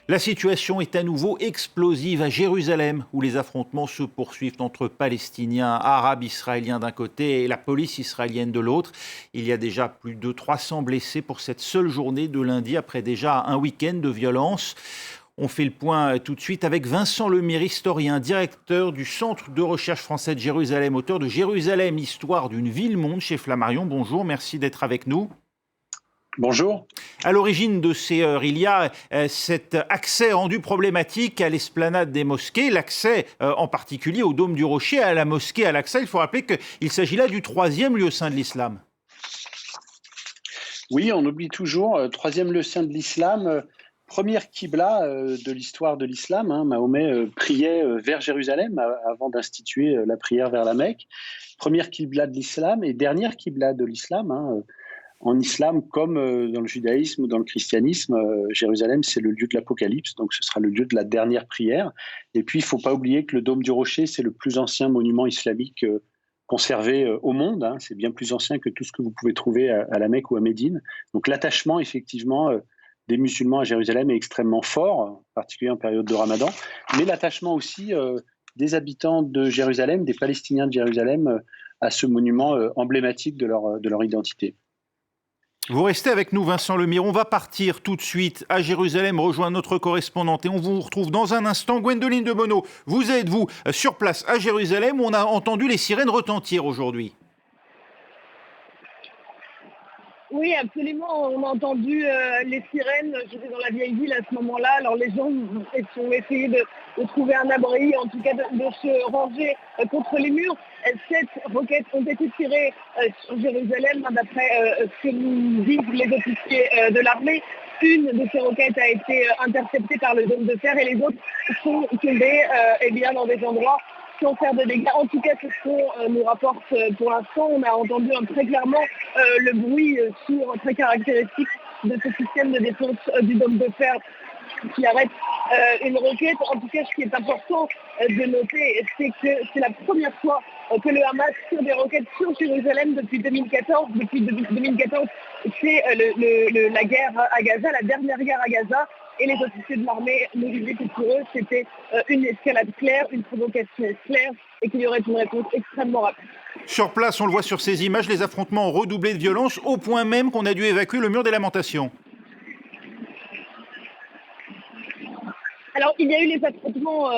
La situation est à nouveau explosive à Jérusalem, où les affrontements se poursuivent entre Palestiniens, Arabes israéliens d'un côté et la police israélienne de l'autre. Il y a déjà plus de 300 blessés pour cette seule journée de lundi, après déjà un week-end de violence. On fait le point tout de suite avec Vincent Lemire, historien, directeur du Centre de recherche français de Jérusalem, auteur de Jérusalem, histoire d'une ville-monde chez Flammarion. Bonjour, merci d'être avec nous. Bonjour. À l'origine de ces heures, il y a cet accès rendu problématique à l'esplanade des mosquées, l'accès en particulier au Dôme du Rocher, à la mosquée Al-Aqsa. Il faut rappeler qu'il s'agit là du troisième lieu saint de l'islam. Oui, on oublie toujours, troisième lieu saint de l'islam, première qibla de l'histoire de l'islam. Mahomet priait vers Jérusalem avant d'instituer la prière vers la Mecque. Première qibla de l'islam et dernière qibla de l'islam. En islam, comme dans le judaïsme ou dans le christianisme, Jérusalem, c'est le lieu de l'Apocalypse, donc ce sera le lieu de la dernière prière. Et puis, il ne faut pas oublier que le Dôme du Rocher, c'est le plus ancien monument islamique conservé au monde. C'est bien plus ancien que tout ce que vous pouvez trouver à la Mecque ou à Médine. Donc l'attachement, effectivement, des musulmans à Jérusalem est extrêmement fort, en particulier en période de Ramadan. Mais l'attachement aussi des habitants de Jérusalem, des Palestiniens de Jérusalem, à ce monument emblématique de leur identité. Vous restez avec nous, Vincent Lemire. On va partir tout de suite à Jérusalem, rejoindre notre correspondante et on vous retrouve dans un instant. Gwendoline de Bono, vous êtes, vous, sur place à Jérusalem où on a entendu les sirènes retentir aujourd'hui. Oui, absolument. On a entendu les sirènes. J'étais dans la vieille ville à ce moment-là. Alors les gens ont essayé de trouver un abri, en tout cas de se ranger contre les murs. 7 roquettes ont été tirées sur Jérusalem, d'après ce que nous disent les officiers de l'armée. Une de ces roquettes a été interceptée par le dôme de fer et les autres sont tombées dans des endroits sans faire de dégâts. En tout cas, c'est ce qu'on nous rapporte pour l'instant. On a entendu très clairement le bruit sourd très caractéristique de ce système de défense du dôme de fer qui arrête une roquette. En tout cas, ce qui est important de noter, c'est que c'est la première fois que le Hamas tire des roquettes sur Jérusalem depuis 2014. Depuis 2014, c'est la guerre à Gaza, la dernière guerre à Gaza. Et les officiers de l'armée nous disaient que pour eux, c'était une escalade claire, une provocation claire, et qu'il y aurait une réponse extrêmement rapide. Sur place, on le voit sur ces images, les affrontements ont redoublé de violence, au point même qu'on a dû évacuer le mur des Lamentations. Alors, il y a eu les affrontements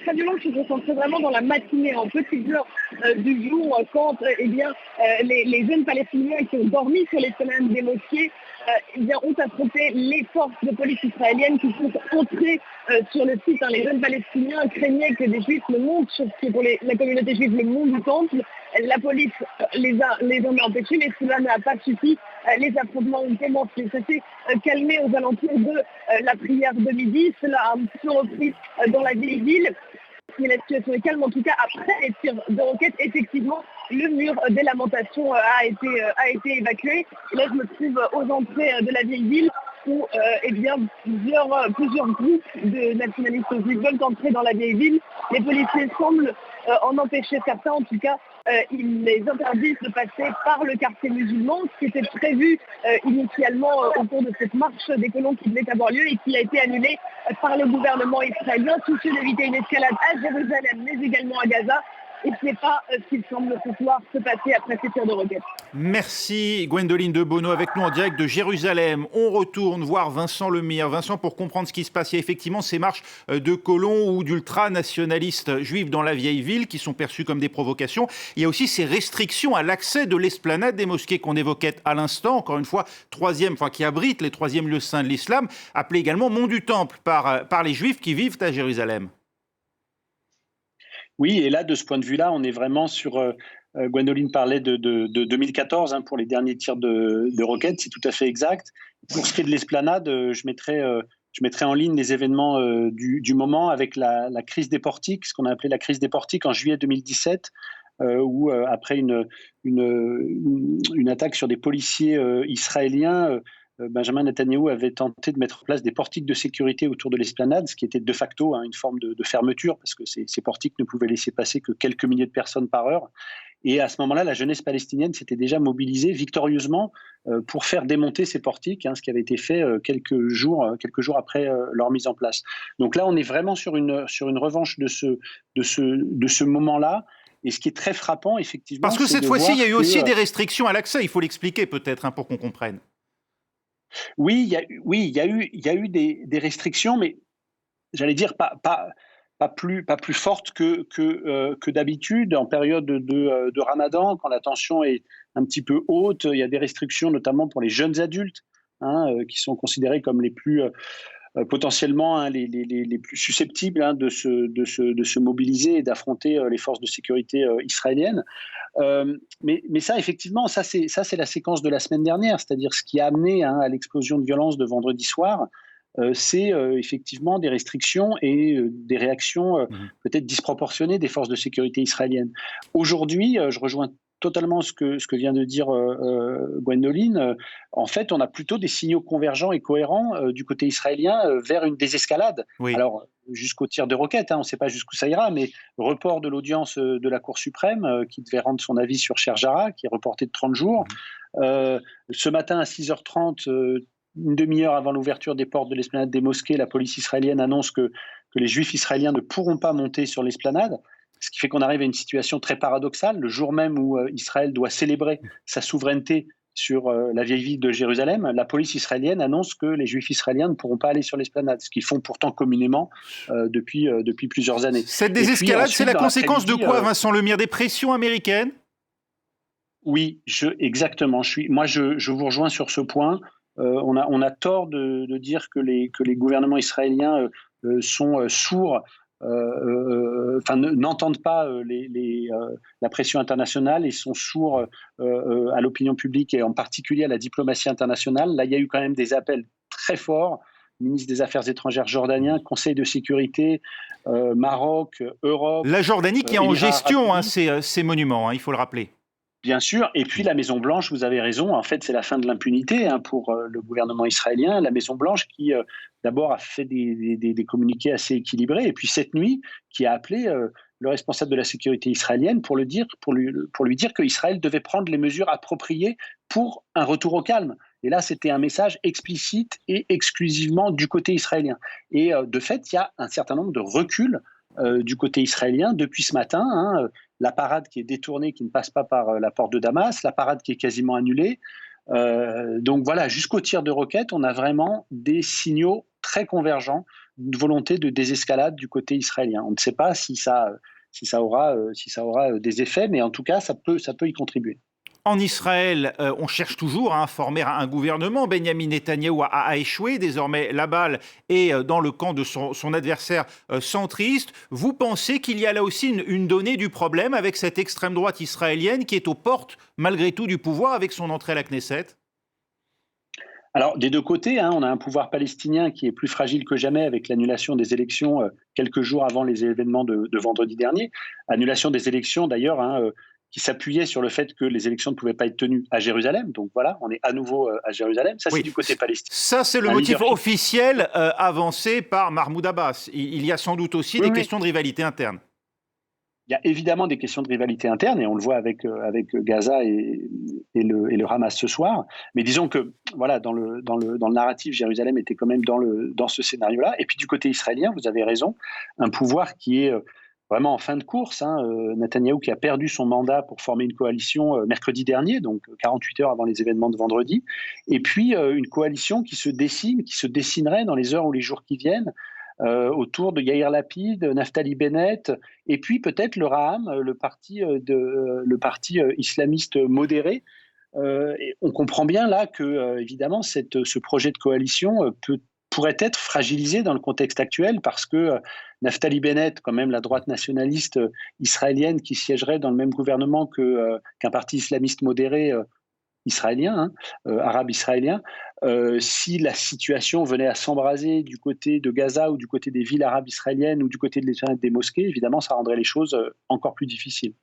très violents qui se sont concentrés vraiment dans la matinée, en petites heures du jour, quand les jeunes Palestiniens qui ont dormi sur les semaines des mosquées ont affronté les forces de police israéliennes qui sont entrées sur le site. Les jeunes Palestiniens craignaient que des Juifs ne montent sur ce qui est pour la communauté juive le mont du Temple. La police les en a empêchés, mais cela n'a pas suffi. Les affrontements ont commencé. Ça s'est calmé aux alentours de la prière de midi. Cela a un petit peu repris dans la vieille ville. Mais la situation est calme. En tout cas, après les tirs de roquettes, effectivement, le mur des Lamentations a été évacué. Et là, je me trouve aux entrées de la vieille ville où plusieurs groupes de nationalistes juifs veulent entrer dans la vieille ville. Les policiers semblent en empêcher certains. En tout cas, ils les interdisent de passer par le quartier musulman, ce qui était prévu initialement au cours de cette marche des colons qui devait avoir lieu et qui a été annulée par le gouvernement israélien, soucieux d'éviter une escalade à Jérusalem, mais également à Gaza. Et ce n'est pas ce qu'il semble ce soir se passer après ces tirs de roquettes. Merci Gwendoline de Bono avec nous en direct de Jérusalem. On retourne voir Vincent Lemire. Vincent, pour comprendre ce qui se passe, il y a effectivement ces marches de colons ou d'ultranationalistes juifs dans la vieille ville qui sont perçues comme des provocations. Il y a aussi ces restrictions à l'accès de l'esplanade des mosquées qu'on évoquait à l'instant, encore une fois, qui abrite les troisièmes lieux saints de l'islam, appelé également Mont du Temple par les juifs qui vivent à Jérusalem. Oui, et là, de ce point de vue-là, on est vraiment sur... Gwendoline parlait de 2014 pour les derniers tirs de roquettes, c'est tout à fait exact. Pour ce qui est de l'esplanade, je mettrai en ligne les événements du moment avec la crise des portiques, ce qu'on a appelé la crise des portiques en juillet 2017, où après une attaque sur des policiers israéliens, Benjamin Netanyahou avait tenté de mettre en place des portiques de sécurité autour de l'esplanade, ce qui était de facto une forme de fermeture, parce que ces portiques ne pouvaient laisser passer que quelques milliers de personnes par heure. Et à ce moment-là, la jeunesse palestinienne s'était déjà mobilisée victorieusement pour faire démonter ces portiques, ce qui avait été fait quelques jours après leur mise en place. Donc là, on est vraiment sur une revanche de ce moment-là. Et ce qui est très frappant, effectivement, parce que c'est cette de fois-ci, voir il y a eu que, aussi des restrictions à l'accès. Il faut l'expliquer peut-être pour qu'on comprenne. Oui, il y a eu des restrictions, mais j'allais dire pas plus fortes que d'habitude. En période de Ramadan, quand la tension est un petit peu haute, il y a des restrictions, notamment pour les jeunes adultes, qui sont considérés comme les plus potentiellement les plus susceptibles de se mobiliser et d'affronter les forces de sécurité israéliennes. Mais ça, effectivement, ça c'est la séquence de la semaine dernière, c'est-à-dire ce qui a amené à l'explosion de violence de vendredi soir. C'est effectivement des restrictions et des réactions peut-être disproportionnées des forces de sécurité israéliennes. Aujourd'hui, je rejoins totalement ce que vient de dire Gwendoline. En fait, on a plutôt des signaux convergents et cohérents du côté israélien vers une désescalade. Oui. Alors, jusqu'au tir de roquettes, on ne sait pas jusqu'où ça ira, mais report de l'audience de la Cour suprême qui devait rendre son avis sur Cher Jarrah, qui est reporté de 30 jours. Ce matin à 6h30, une demi-heure avant l'ouverture des portes de l'esplanade des mosquées, la police israélienne annonce que les juifs israéliens ne pourront pas monter sur l'esplanade, ce qui fait qu'on arrive à une situation très paradoxale. Le jour même où Israël doit célébrer sa souveraineté sur la vieille ville de Jérusalem, la police israélienne annonce que les juifs israéliens ne pourront pas aller sur l'esplanade, ce qu'ils font pourtant communément depuis plusieurs années. Cette désescalade, c'est la conséquence de quoi, Vincent Lemire? Des pressions américaines? Oui, exactement. Je vous rejoins sur ce point. On a tort de dire que les gouvernements israéliens sont sourds, n'entendent pas la pression internationale et sont sourds à l'opinion publique et en particulier à la diplomatie internationale. Là, il y a eu quand même des appels très forts. Ministre des Affaires étrangères jordanien, Conseil de sécurité, Maroc, Europe. La Jordanie qui a en gestion ces monuments, il faut le rappeler. Bien sûr, et puis la Maison-Blanche, vous avez raison, en fait c'est la fin de l'impunité pour le gouvernement israélien. La Maison-Blanche qui d'abord a fait des communiqués assez équilibrés, et puis cette nuit qui a appelé le responsable de la sécurité israélienne pour lui dire qu'Israël devait prendre les mesures appropriées pour un retour au calme. Et là, c'était un message explicite et exclusivement du côté israélien. Et de fait, il y a un certain nombre de reculs du côté israélien depuis ce matin. La parade qui est détournée, qui ne passe pas par la porte de Damas, la parade qui est quasiment annulée. Donc voilà, jusqu'au tir de roquettes, on a vraiment des signaux très convergents de volonté de désescalade du côté israélien. On ne sait pas si ça aura des effets, mais en tout cas, ça peut y contribuer. En Israël, on cherche toujours à former un gouvernement. Benyamin Netanyahou a échoué. Désormais, la balle est dans le camp de son adversaire centriste. Vous pensez qu'il y a là aussi une donnée du problème avec cette extrême droite israélienne qui est aux portes, malgré tout, du pouvoir avec son entrée à la Knesset? Alors, des deux côtés, on a un pouvoir palestinien qui est plus fragile que jamais avec l'annulation des élections quelques jours avant les événements de vendredi dernier. Annulation des élections, d'ailleurs, qui s'appuyait sur le fait que les élections ne pouvaient pas être tenues à Jérusalem. Donc voilà, on est à nouveau à Jérusalem. Ça, c'est du côté palestinien. Ça, c'est le motif officiel avancé par Mahmoud Abbas. Il y a sans doute aussi des questions de rivalité interne. Il y a évidemment des questions de rivalité interne, et on le voit avec Gaza et le Hamas ce soir. Mais disons que voilà, dans le narratif, Jérusalem était quand même dans ce scénario-là. Et puis du côté israélien, vous avez raison, un pouvoir qui est vraiment en fin de course. Netanyahou qui a perdu son mandat pour former une coalition mercredi dernier, donc 48 heures avant les événements de vendredi. Et puis une coalition qui se dessinerait dans les heures ou les jours qui viennent, autour de Yair Lapid, Naftali Bennett, et puis peut-être le Raham, le parti islamiste modéré. Et on comprend bien là que, évidemment, ce projet de coalition pourrait être fragilisé dans le contexte actuel parce que Naftali Bennett, quand même la droite nationaliste israélienne qui siégerait dans le même gouvernement qu'un parti islamiste modéré israélien, arabe israélien, si la situation venait à s'embraser du côté de Gaza ou du côté des villes arabes israéliennes ou du côté de l'Esplanade des mosquées, évidemment, ça rendrait les choses encore plus difficiles.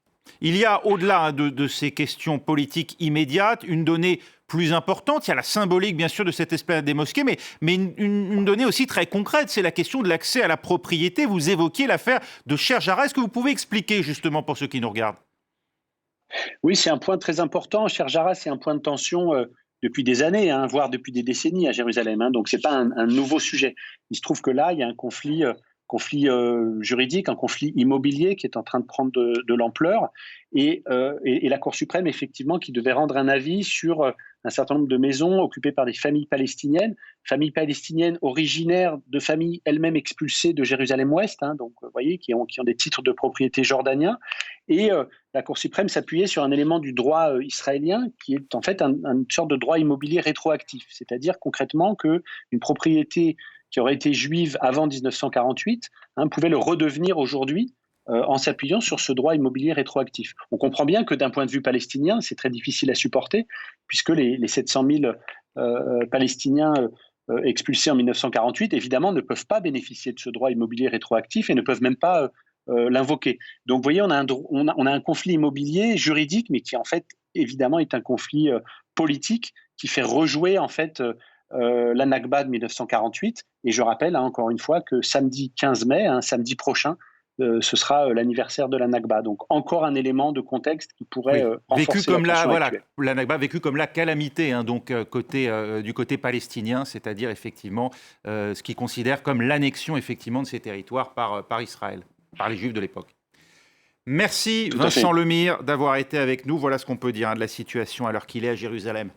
Il y a, au-delà de ces questions politiques immédiates, une donnée plus importante. Il y a la symbolique, bien sûr, de cette esplanade des mosquées, mais une donnée aussi très concrète, c'est la question de l'accès à la propriété. Vous évoquiez l'affaire de Cheikh Jarrah. Est-ce que vous pouvez expliquer, justement, pour ceux qui nous regardent? Oui, c'est un point très important. Cheikh Jarrah, c'est un point de tension depuis des années, hein, voire depuis des décennies à Jérusalem. Hein, donc, ce n'est pas un nouveau sujet. Il se trouve que là, il y a un conflit juridique, un conflit immobilier qui est en train de prendre de l'ampleur. Et la Cour suprême, effectivement, qui devait rendre un avis sur un certain nombre de maisons occupées par des familles palestiniennes originaires de familles elles-mêmes expulsées de Jérusalem-Ouest, hein, donc vous voyez, qui ont des titres de propriété jordaniens. Et la Cour suprême s'appuyait sur un élément du droit israélien qui est en fait une sorte de droit immobilier rétroactif, c'est-à-dire concrètement qu'une propriété qui aurait été juive avant 1948 pouvait le redevenir aujourd'hui en s'appuyant sur ce droit immobilier rétroactif. On comprend bien que d'un point de vue palestinien, c'est très difficile à supporter, puisque les 700 000 Palestiniens expulsés en 1948, évidemment, ne peuvent pas bénéficier de ce droit immobilier rétroactif et ne peuvent même pas l'invoquer. Donc, vous voyez, on a un conflit immobilier juridique, mais qui, en fait, évidemment, est un conflit politique qui fait rejouer, en fait, la Nakba de 1948. Et je rappelle, encore une fois, que samedi 15 mai, samedi prochain, ce sera l'anniversaire de la Nakba. Donc, encore un élément de contexte qui pourrait renforcer la tension actuelle. La Nakba vécue comme la calamité, hein, donc du côté palestinien, c'est-à-dire effectivement ce qu'ils considèrent comme l'annexion effectivement de ces territoires par Israël, par les Juifs de l'époque. Merci Vincent Lemire d'avoir été avec nous. Voilà ce qu'on peut dire de la situation à l'heure qu'il est à Jérusalem.